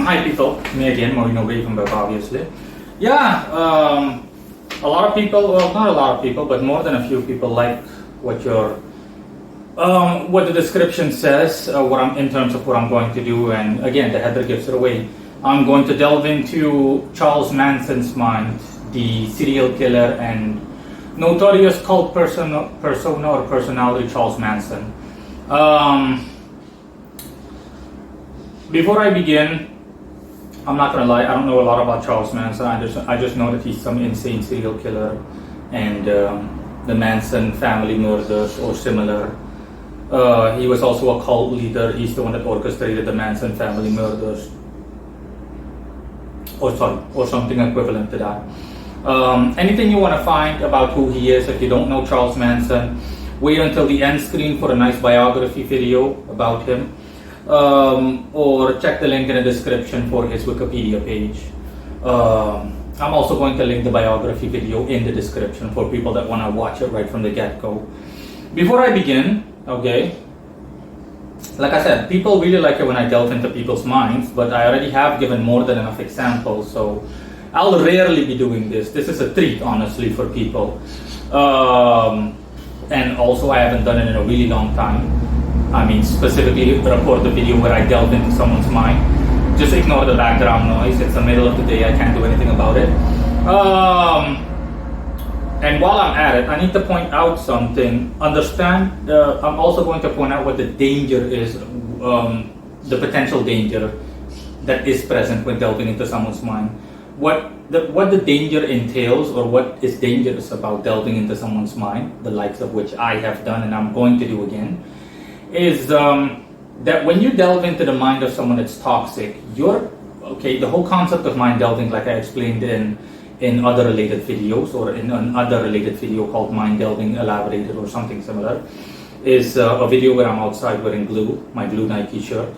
Hi people, me again, Maureen Ray from Web, obviously. Yeah, a lot of people, well, not a lot of people, but more than a few people like what what the description says, in terms of what I'm going to do, and again, the header gives it away. I'm going to delve into Charles Manson's mind, the serial killer and notorious cult persona or personality Charles Manson. Before I begin, I'm not gonna lie, I don't know a lot about Charles Manson. I just know that he's some insane serial killer, and the Manson family murders or similar. He was also a cult leader. He's the one that orchestrated the Manson family murders, or something equivalent to that. Anything you want to find about who he is, if you don't know Charles Manson, wait until the end screen for a nice biography video about him. Or check the link in the description for his Wikipedia page. I'm also going to link the biography video in the description for people that want to watch it right from the get-go. Before I begin, okay, like I said, people really like it when I delve into people's minds, but I already have given more than enough examples, so I'll rarely be doing this. This is a treat, honestly, for people. And also I haven't done it in a really long time. I mean, specifically record the video where I delve into someone's mind. Just ignore the background noise. It's the middle of the day. I can't do anything about it. And while I'm at it, I need to point out something. Understand, I'm also going to point out what the danger is, the potential danger that is present when delving into someone's mind. What the danger entails, or what is dangerous about delving into someone's mind, the likes of which I have done and I'm going to do again, is that when you delve into the mind of someone that's toxic, the whole concept of mind delving, like I explained in other related videos, or in another related video called Mind Delving Elaborated or something similar, is a video where I'm outside wearing my blue Nike shirt,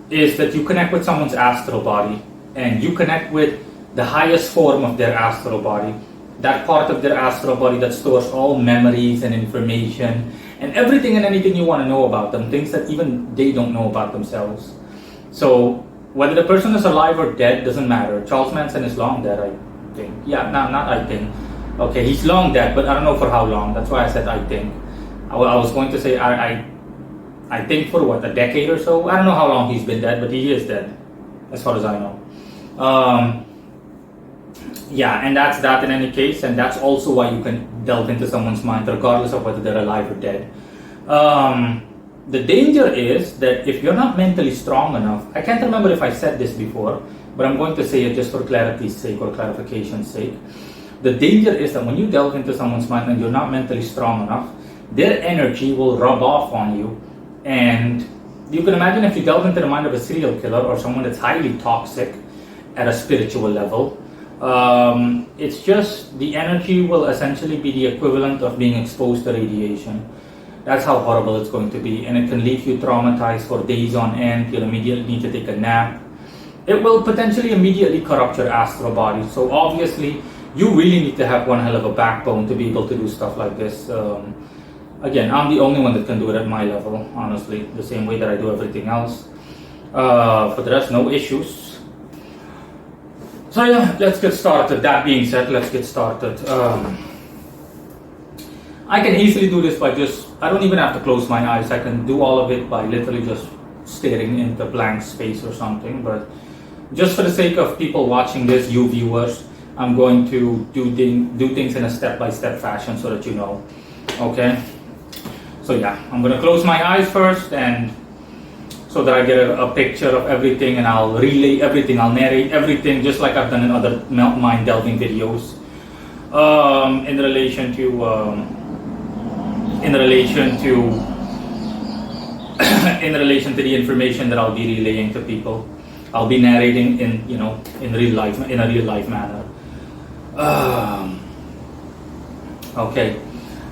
is that you connect with someone's astral body, and you connect with the highest form of their astral body, that part of their astral body that stores all memories and information and everything and anything you want to know about them, things that even they don't know about themselves. So whether the person is alive or dead doesn't matter. Charles Manson is long dead, I think. Yeah, not I think. Okay, he's long dead, but I don't know for how long. That's why I said I think. I was going to say I think for what, a decade or so? I don't know how long he's been dead, but he is dead, as far as I know. Yeah, and that's that in any case, and that's also why you can delve into someone's mind regardless of whether they're alive or dead. The danger is that if you're not mentally strong enough, I can't remember if I said this before, but I'm going to say it just for clarity's sake or clarification's sake. The danger is that when you delve into someone's mind and you're not mentally strong enough, their energy will rub off on you. And you can imagine if you delve into the mind of a serial killer or someone that's highly toxic at a spiritual level, it's just the energy will essentially be the equivalent of being exposed to radiation. That's how horrible it's going to be, and it can leave you traumatized for days on end. You'll immediately need to take a nap. It will potentially immediately corrupt your astral body. So obviously you really need to have one hell of a backbone to be able to do stuff like this. Again, I'm the only one that can do it at my level, honestly, the same way that I do everything else. For the rest, no issues. So yeah, let's get started. That being said, let's get started. I can easily do this by I don't even have to close my eyes. I can do all of it by literally just staring into blank space or something. But just for the sake of people watching this, you viewers, I'm going to do things in a step-by-step fashion so that you know. Okay? So yeah, I'm going to close my eyes first, and so that I get a picture of everything, and I'll relay everything, I'll narrate everything just like I've done in other mind delving videos, in relation to the information that I'll be relaying to people. I'll be narrating in real life, in a real life manner. Okay,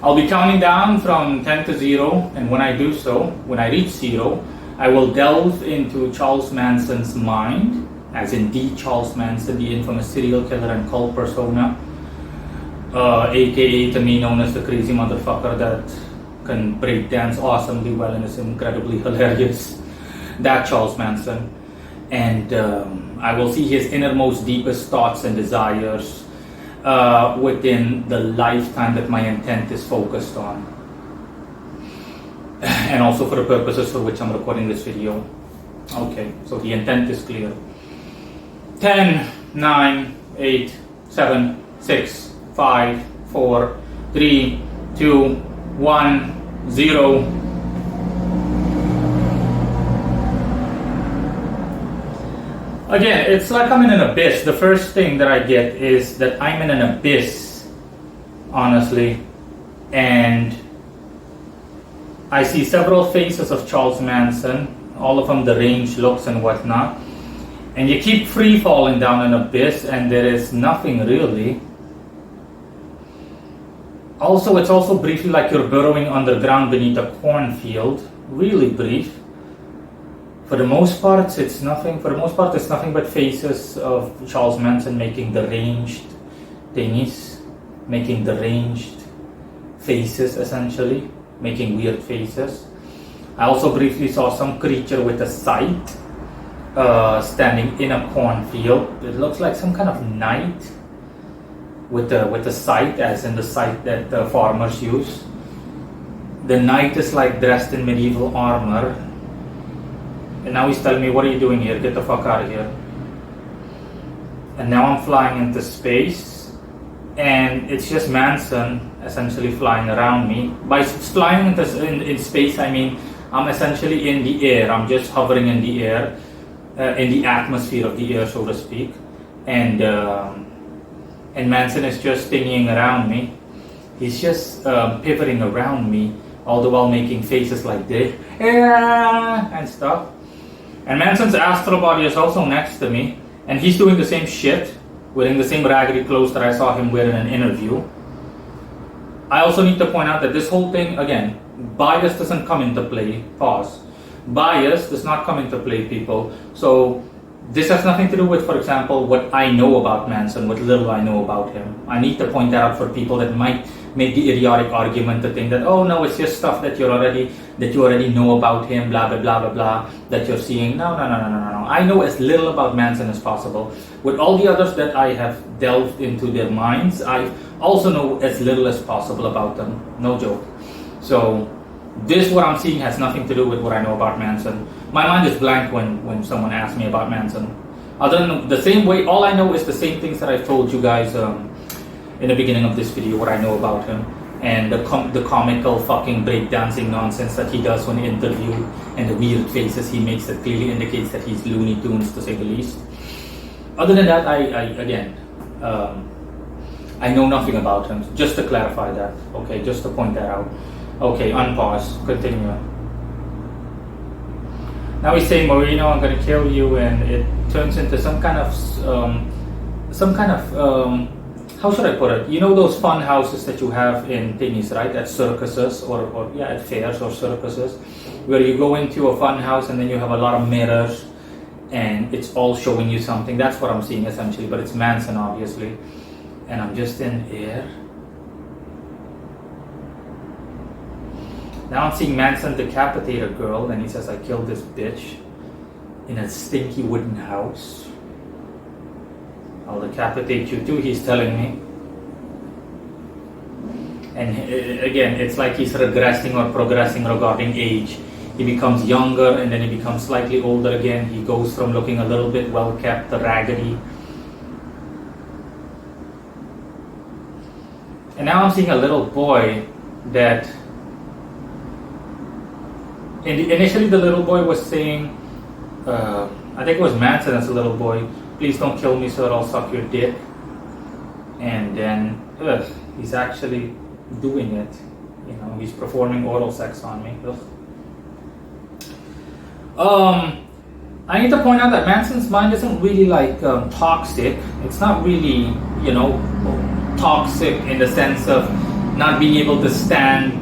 I'll be counting down from 10 to 0, and when I do so, when I reach 0, I will delve into Charles Manson's mind, as in the Charles Manson, the infamous serial killer and cult persona, aka to me known as the crazy motherfucker that can break dance awesomely well and is incredibly hilarious. That Charles Manson. and I will see his innermost, deepest thoughts and desires within the lifetime that my intent is focused on, and also for the purposes for which I'm recording this video. Okay, so the intent is clear. 10, 9, 8, 7, 6, 5, 4, 3, 2, 1, 0. Again, it's like I'm in an abyss. The first thing that I get is that I'm in an abyss, honestly. And I see several faces of Charles Manson, all of them deranged looks and whatnot. And you keep free falling down an abyss and there is nothing really. Also, it's also briefly like you're burrowing underground beneath a cornfield. Really brief. For the most part, it's nothing. For the most part, it's nothing but faces of Charles Manson making deranged thingies, making deranged faces, essentially, making weird faces. I also briefly saw some creature with a scythe standing in a cornfield. It looks like some kind of knight with a scythe, as in the scythe that the farmers use. The knight is like dressed in medieval armor. And now he's telling me, what are you doing here? Get the fuck out of here. And now I'm flying into space. And it's just Manson essentially flying around me. By flying in space, I mean I'm essentially in the air. I'm just hovering in the air, in the atmosphere of the air, so to speak. And Manson is just stinging around me. He's just pivoting around me, all the while making faces like this and stuff. And Manson's astral body is also next to me, and he's doing the same shit, wearing the same raggedy clothes that I saw him wear in an interview. I also need to point out that this whole thing, again, bias doesn't come into play. Pause. Bias does not come into play, people. So this has nothing to do with, for example, what I know about Manson, what little I know about him. I need to point that out for people that might make the idiotic argument to think that, oh no, it's just stuff that you already know about him, blah blah blah blah blah, that you're seeing. No. I know as little about Manson as possible. With all the others that I have delved into their minds, I also know as little as possible about them. No joke. So this, what I'm seeing, has nothing to do with what I know about Manson. My mind is blank when someone asks me about Manson. Other than the same way, all I know is the same things that I've told you guys in the beginning of this video, what I know about him, and the comical fucking breakdancing nonsense that he does when interviewed, and the weird faces he makes that clearly indicates that he's Looney Tunes, to say the least. Other than that, I know nothing about him. Just to clarify that, okay, just to point that out. Okay, unpause, continue. Now he's saying, Marino, I'm gonna kill you, and it turns into some kind of how should I put it? You know those fun houses that you have in thingies, right? At circuses or at fairs or circuses, where you go into a fun house and then you have a lot of mirrors and it's all showing you something. That's what I'm seeing essentially, but it's Manson obviously. And I'm just in air. Now I'm seeing Manson decapitate a girl, and he says, I killed this bitch in a stinky wooden house. I'll decapitate you too, he's telling me. And again, it's like he's regressing or progressing regarding age. He becomes younger and then he becomes slightly older again. He goes from looking a little bit well kept to raggedy. And now I'm seeing a little boy that initially the little boy was saying, I think it was Manson as a little boy, please don't kill me sir, I'll suck your dick. And then he's actually doing it. You know, he's performing oral sex on me. I need to point out that Manson's mind isn't really like toxic. It's not really, you know, toxic in the sense of not being able to stand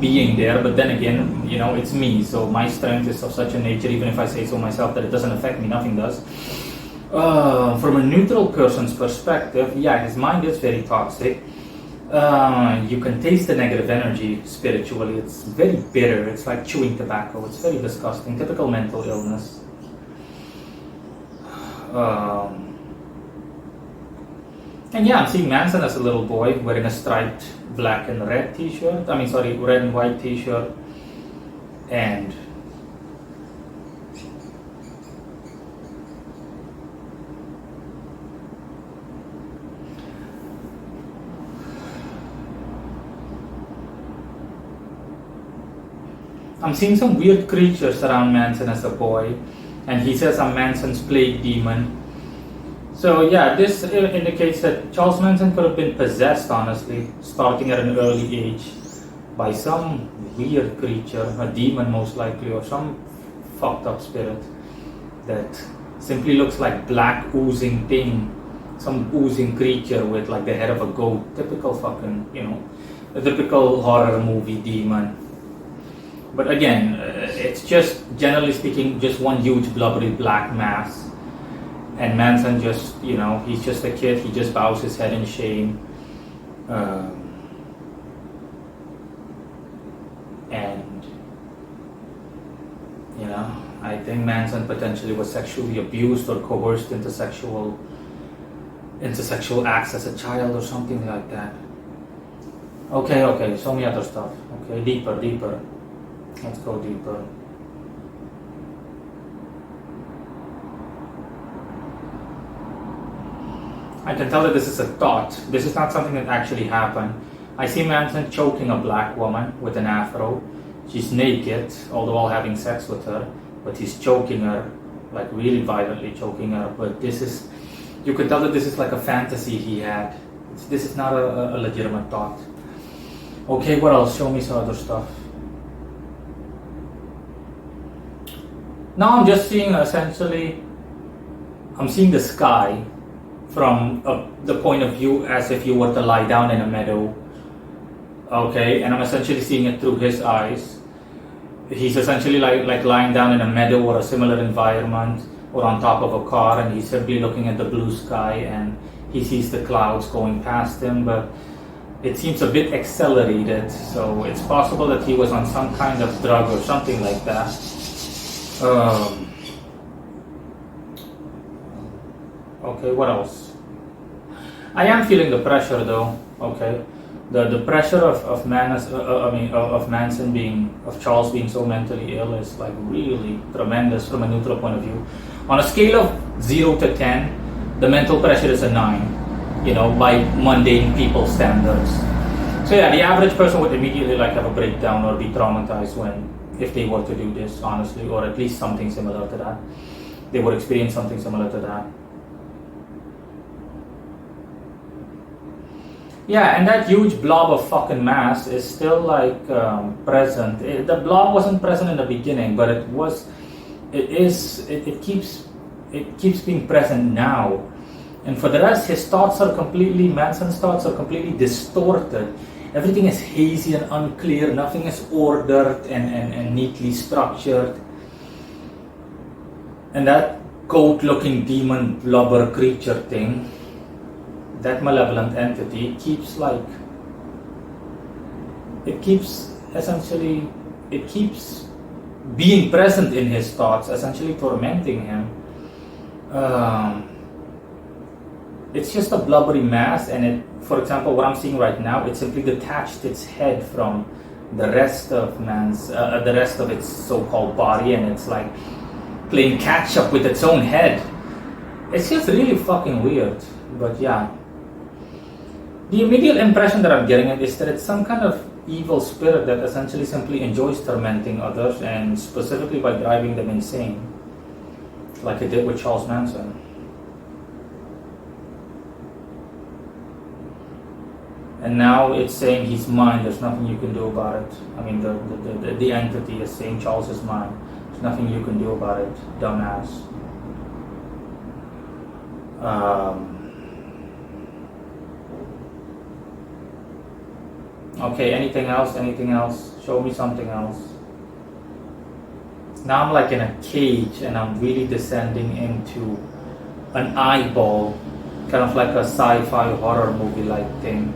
being there, but then again, you know, it's me, so my strength is of such a nature, even if I say so myself, that it doesn't affect me, nothing does. From a neutral person's perspective, yeah, his mind is very toxic. You can taste the negative energy spiritually. It's very bitter. It's like chewing tobacco. It's very disgusting. Typical mental illness. And yeah, I'm seeing Manson as a little boy wearing a striped black and red t-shirt. I mean, sorry, red and white t-shirt. And I'm seeing some weird creatures around Manson as a boy. And he says I'm Manson's plague demon. So yeah, this indicates that Charles Manson could have been possessed, honestly, starting at an early age by some weird creature, a demon most likely, or some fucked up spirit that simply looks like black oozing thing, some oozing creature with like the head of a goat, typical fucking, a typical horror movie demon. But again, it's just, generally speaking, just one huge blubbery black mass. And Manson just, he's just a kid, he just bows his head in shame. I think Manson potentially was sexually abused or coerced into sexual acts as a child or something like that. Okay, show me other stuff. Okay, deeper. Let's go deeper. I can tell that this is a thought. This is not something that actually happened. I see Manson choking a black woman with an afro. She's naked, although while having sex with her, but he's choking her, like really violently choking her. But you could tell that this is like a fantasy he had. This is not a legitimate thought. Okay, what else? Show me some other stuff. Now I'm just seeing I'm seeing the sky from the point of view as if you were to lie down in a meadow. Okay, and I'm essentially seeing it through his eyes. He's essentially like lying down in a meadow or a similar environment or on top of a car, and he's simply looking at the blue sky and he sees the clouds going past him, but it seems a bit accelerated, so it's possible that he was on some kind of drug or something like that. Okay, what else? I am feeling the pressure though. Okay, the pressure of Charles being so mentally ill is like really tremendous from a neutral point of view. On a scale of 0 to 10, the mental pressure is a 9. By mundane people standards. So yeah, the average person would immediately like have a breakdown or be traumatized if they were to do this, honestly, or at least something similar to that. They would experience something similar to that. Yeah, and that huge blob of fucking mass is still like present. The blob wasn't present in the beginning, but it keeps being present now. And for the rest, Manson's thoughts are completely distorted. Everything is hazy and unclear, nothing is ordered and neatly structured. And that goat-looking demon blubber creature thing, that malevolent entity, keeps being present in his thoughts, essentially tormenting him. It's just a blubbery mass, and for example, what I'm seeing right now, it simply detached its head from the rest of its so-called body, and it's like playing catch up with its own head. It's just really fucking weird. But yeah, the immediate impression that I'm getting is that it's some kind of evil spirit that essentially simply enjoys tormenting others, and specifically by driving them insane, like it did with Charles Manson. And now it's saying he's mine, there's nothing you can do about it. I mean, the entity is saying Charles is mine. There's nothing you can do about it, dumbass. Okay, anything else? Show me something else. Now I'm like in a cage and I'm really descending into an eyeball, kind of like a sci-fi horror movie like thing.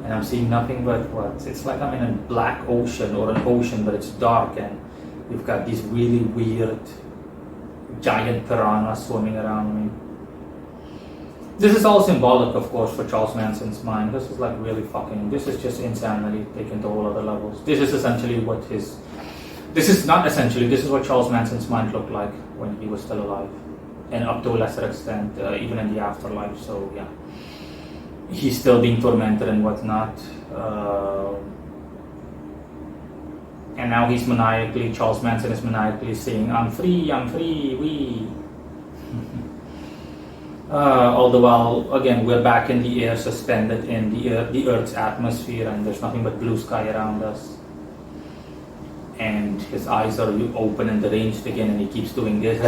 And I'm seeing nothing but it's like I'm in a black ocean or an ocean, but it's dark, and we've got these really weird giant piranha swimming around me. This is all symbolic, of course, for Charles Manson's mind. This is like really fucking, this is just insanity taken to all other levels. This is essentially what his, this is not essentially, this is what Charles Manson's mind looked like when he was still alive. And up to a lesser extent, even in the afterlife. So yeah, he's still being tormented and whatnot. And now he's maniacally, Charles Manson is maniacally saying, I'm free, we. All the while, again, we're back in the air, suspended in the Earth's atmosphere, and there's nothing but blue sky around us. And his eyes are open and deranged again, and he keeps doing this.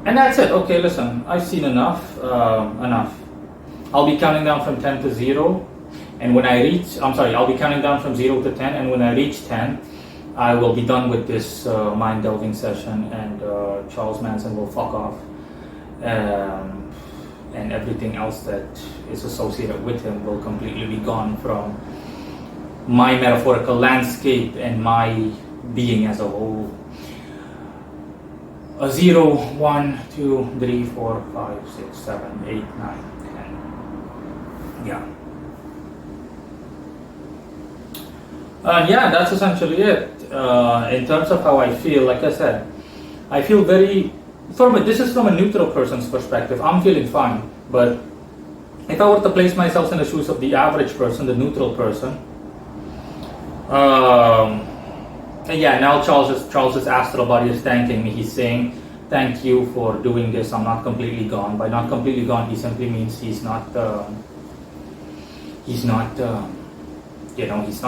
And that's it. Okay, listen, I've seen enough. Enough. I'll be counting down from 10 to 0, and when I reach, I'll be counting down from 0 to 10, and when I reach 10, I will be done with this mind delving session, and Charles Manson will fuck off, and everything else that is associated with him will completely be gone from my metaphorical landscape and my being as a whole. 0, 1, 2, 3, 4, 5, 6, 7, 8, 9, 10. Yeah. Yeah, that's essentially it. In terms of how I feel, like I said, I feel very, this is from a neutral person's perspective. I'm feeling fine, but if I were to place myself in the shoes of the average person, the neutral person, and yeah, now Charles's astral body is thanking me. He's saying, thank you for doing this. I'm not completely gone. By not completely gone, he simply means he's not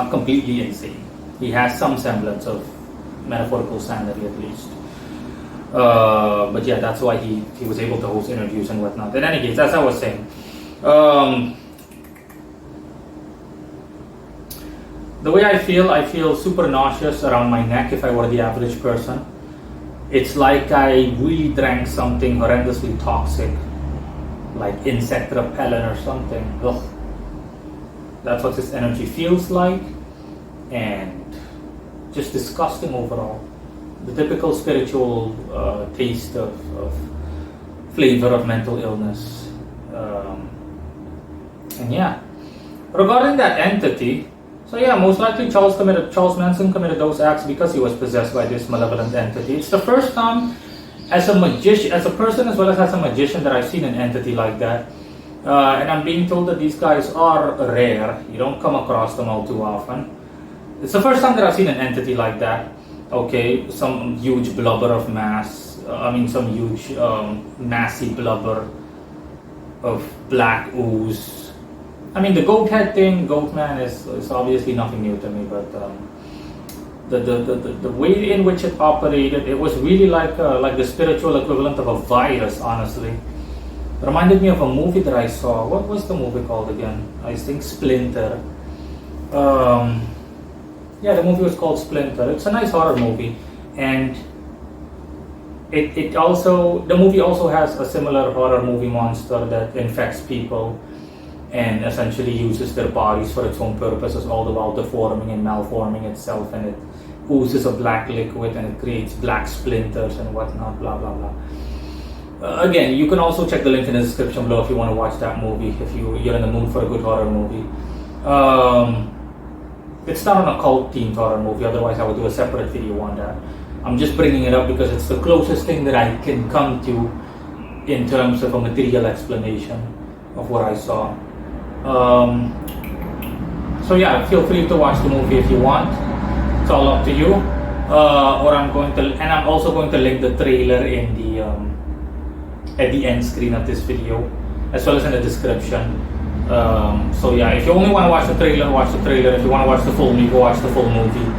completely insane. He has some semblance of metaphorical sanity at least. But yeah, that's why he was able to host interviews and whatnot. In any case, as I was saying, the way I feel super nauseous around my neck if I were the average person. It's like I really drank something horrendously toxic, like insect repellent or something. Ugh. That's what this energy feels like, and just disgusting overall. The typical spiritual taste of flavor of mental illness. And yeah, regarding that entity, so yeah, most likely Charles Manson committed those acts because he was possessed by this malevolent entity. It's the first time as a magician, as a person as well as a magician, that I've seen an entity like that. And I'm being told that these guys are rare. You don't come across them all too often. It's the first time that I've seen an entity like that. Okay, some huge blubber of mass. Some huge massy blubber of black ooze. The goat head thing, goat man is obviously nothing new to me, but the way in which it operated, it was really like the spiritual equivalent of a virus, honestly. It reminded me of a movie that I saw. What was the movie called again? I think Splinter. Yeah, the movie was called Splinter. It's a nice horror movie, and the movie also has a similar horror movie monster that infects people and essentially uses their bodies for its own purposes, all the while deforming and malforming itself, and it oozes a black liquid and it creates black splinters and whatnot, blah blah blah. Again, you can also check the link in the description below if you want to watch that movie, if you're in the mood for a good horror movie. It's not an occult themed horror movie, otherwise I would do a separate video on that. I'm just bringing it up because it's the closest thing that I can come to in terms of a material explanation of what I saw. So yeah, feel free to watch the movie if you want. It's all up to you. I'm also going to link the trailer in the at the end screen of this video, as well as in the description. So yeah, if you only want to watch the trailer, watch the trailer. If you want to watch the full movie, watch the full movie.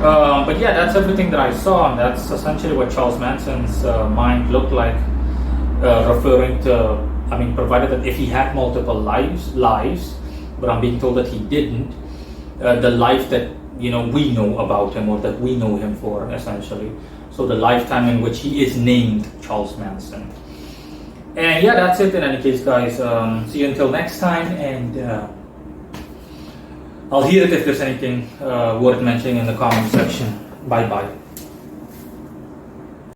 But yeah, that's everything that I saw, and that's essentially what Charles Manson's mind looked like, referring to, provided that if he had multiple lives, but I'm being told that he didn't, the life that we know about him, or that we know him for, essentially. So the lifetime in which he is named Charles Manson. And yeah, that's it in any case, guys. See you until next time, and I'll hear it if there's anything worth mentioning in the comment section. Bye bye.